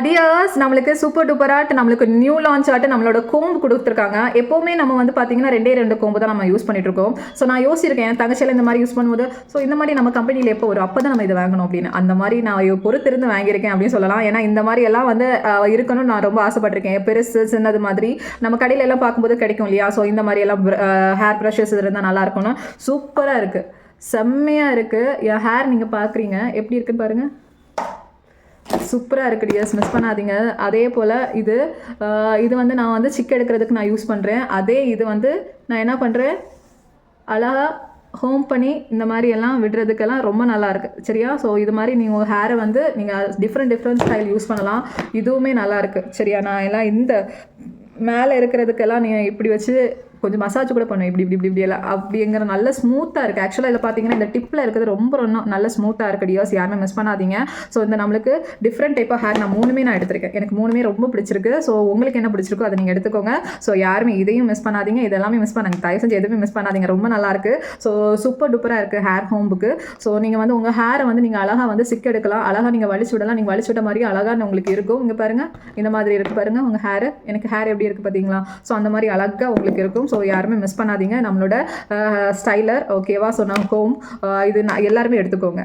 Tears, நம்மளுக்கு super duper add நம்மளுக்கு new launch ஆட்டு நம்மளோட கோம்பு கொடுத்துருக்காங்க. எப்போவுமே நம்ம வந்து பார்த்தீங்கன்னா 2 கோம்பு தான் நம்ம யூஸ் பண்ணிட்டு இருக்கோம். ஸோ நான் யோசிச்சிருக்கேன் தங்கச்சியில் இந்த மாதிரி யூஸ் பண்ணும்போது, ஸோ இந்த மாதிரி நம்ம கம்பெனியில் எப்போ வரும், அப்போ தான் நம்ம இதை வாங்கணும் அப்படின்னு. அந்த மாதிரி நான் பொறுத்திருந்து வாங்கியிருக்கேன் அப்படின்னு சொல்லலாம். ஏன்னா இந்த மாதிரி எல்லாம் வந்து இருக்கணும்னு நான் ரொம்ப ஆசைப்பட்டிருக்கேன். பெருசு சின்னது மாதிரி நம்ம கடையில் எல்லாம் பார்க்கும்போது கிடைக்கும் இல்லையா. ஸோ இந்த மாதிரி எல்லாம் ஹேர் ப்ரஷஸ் இருந்தால் நல்லா இருக்கணும். சூப்பராக இருக்குது, செம்மையாக இருக்குது. என் ஹேர் நீங்கள் பார்க்குறீங்க எப்படி இருக்குன்னு பாருங்கள். சூப்பராக இருக்குது டியர்ஸ், மிஸ் பண்ணாதீங்க. அதே போல் இது வந்து நான் வந்து சிக்கு எடுக்கிறதுக்கு நான் யூஸ் பண்ணுறேன். அதே இது வந்து நான் என்ன பண்ணுறேன், அழகாக ஹோம் பண்ணி இந்த மாதிரி எல்லாம் விடுறதுக்கெல்லாம் ரொம்ப நல்லாயிருக்கு சரியா. ஸோ இது மாதிரி நீங்கள் ஹேரை வந்து நீங்கள் டிஃப்ரெண்ட் ஸ்டைல் யூஸ் பண்ணலாம். இதுவுமே நல்லாயிருக்கு சரியா. நான் எல்லாம் இந்த மேலே இருக்கிறதுக்கெல்லாம் நீங்கள் இப்படி வச்சு கொஞ்சம் மசாஜ் கூட பண்ணுவேன், இப்படி எல்லாம் அப்படிங்கிற நல்ல ஸ்மூத்தாக இருக்குது. ஆக்சுவலாக இதில் பார்த்தீங்கன்னா இந்த டிப்பில் இருக்கிறது ரொம்ப நல்ல ஸ்மூத்தாக இருக்குது டியர்ஸ், யாருமே மிஸ் பண்ணாதீங்க. ஸோ இந்த நம்மளுக்கு டிஃப்ரெண்ட் டைப் ஆஃப் ஹேர் நான் 3மே நான் எடுத்திருக்கேன். எனக்கு 3மே ரொம்ப பிடிச்சிருக்கு. ஸோ உங்களுக்கு என்ன பிடிச்சிருக்கோ அதை நீங்கள் எடுத்துக்கோங்க. ஸோ யாருமே இதையும் மிஸ் பண்ணாதீங்க, இதெல்லாமே மிஸ் பண்ணாங்க. தயவு செஞ்சு எதுவுமே மிஸ் பண்ணாதீங்க, ரொம்ப நல்லாயிருக்கு. ஸோ சூப்பர் டூப்பராக இருக்குது ஹேர் ஹோம்புக்கு. ஸோ நீங்கள் வந்து உங்கள் ஹேரை வந்து நீங்கள் அழகாக வந்து சிக்கு எடுக்கலாம், அழகாக நீங்கள் வலிச்சு விடலாம். நீங்கள் வலிச்சு விட்ட மாதிரி அழகாக உங்களுக்கு இருக்கும். இங்கே பாருங்கள், இந்த மாதிரி இருக்குது பாருங்கள் உங்கள் ஹேர். எனக்கு ஹேர் எப்படி இருக்குது பார்த்தீங்களா. ஸோ அந்த மாதிரி அழகாக உங்களுக்கு இருக்கும். ஸோ யாருமே மிஸ் பண்ணாதீங்க நம்மளோட ஸ்டைலர் ஓகேவா. ஸோ நான் ஹோம் இது எல்லாருமே எடுத்துக்கோங்க.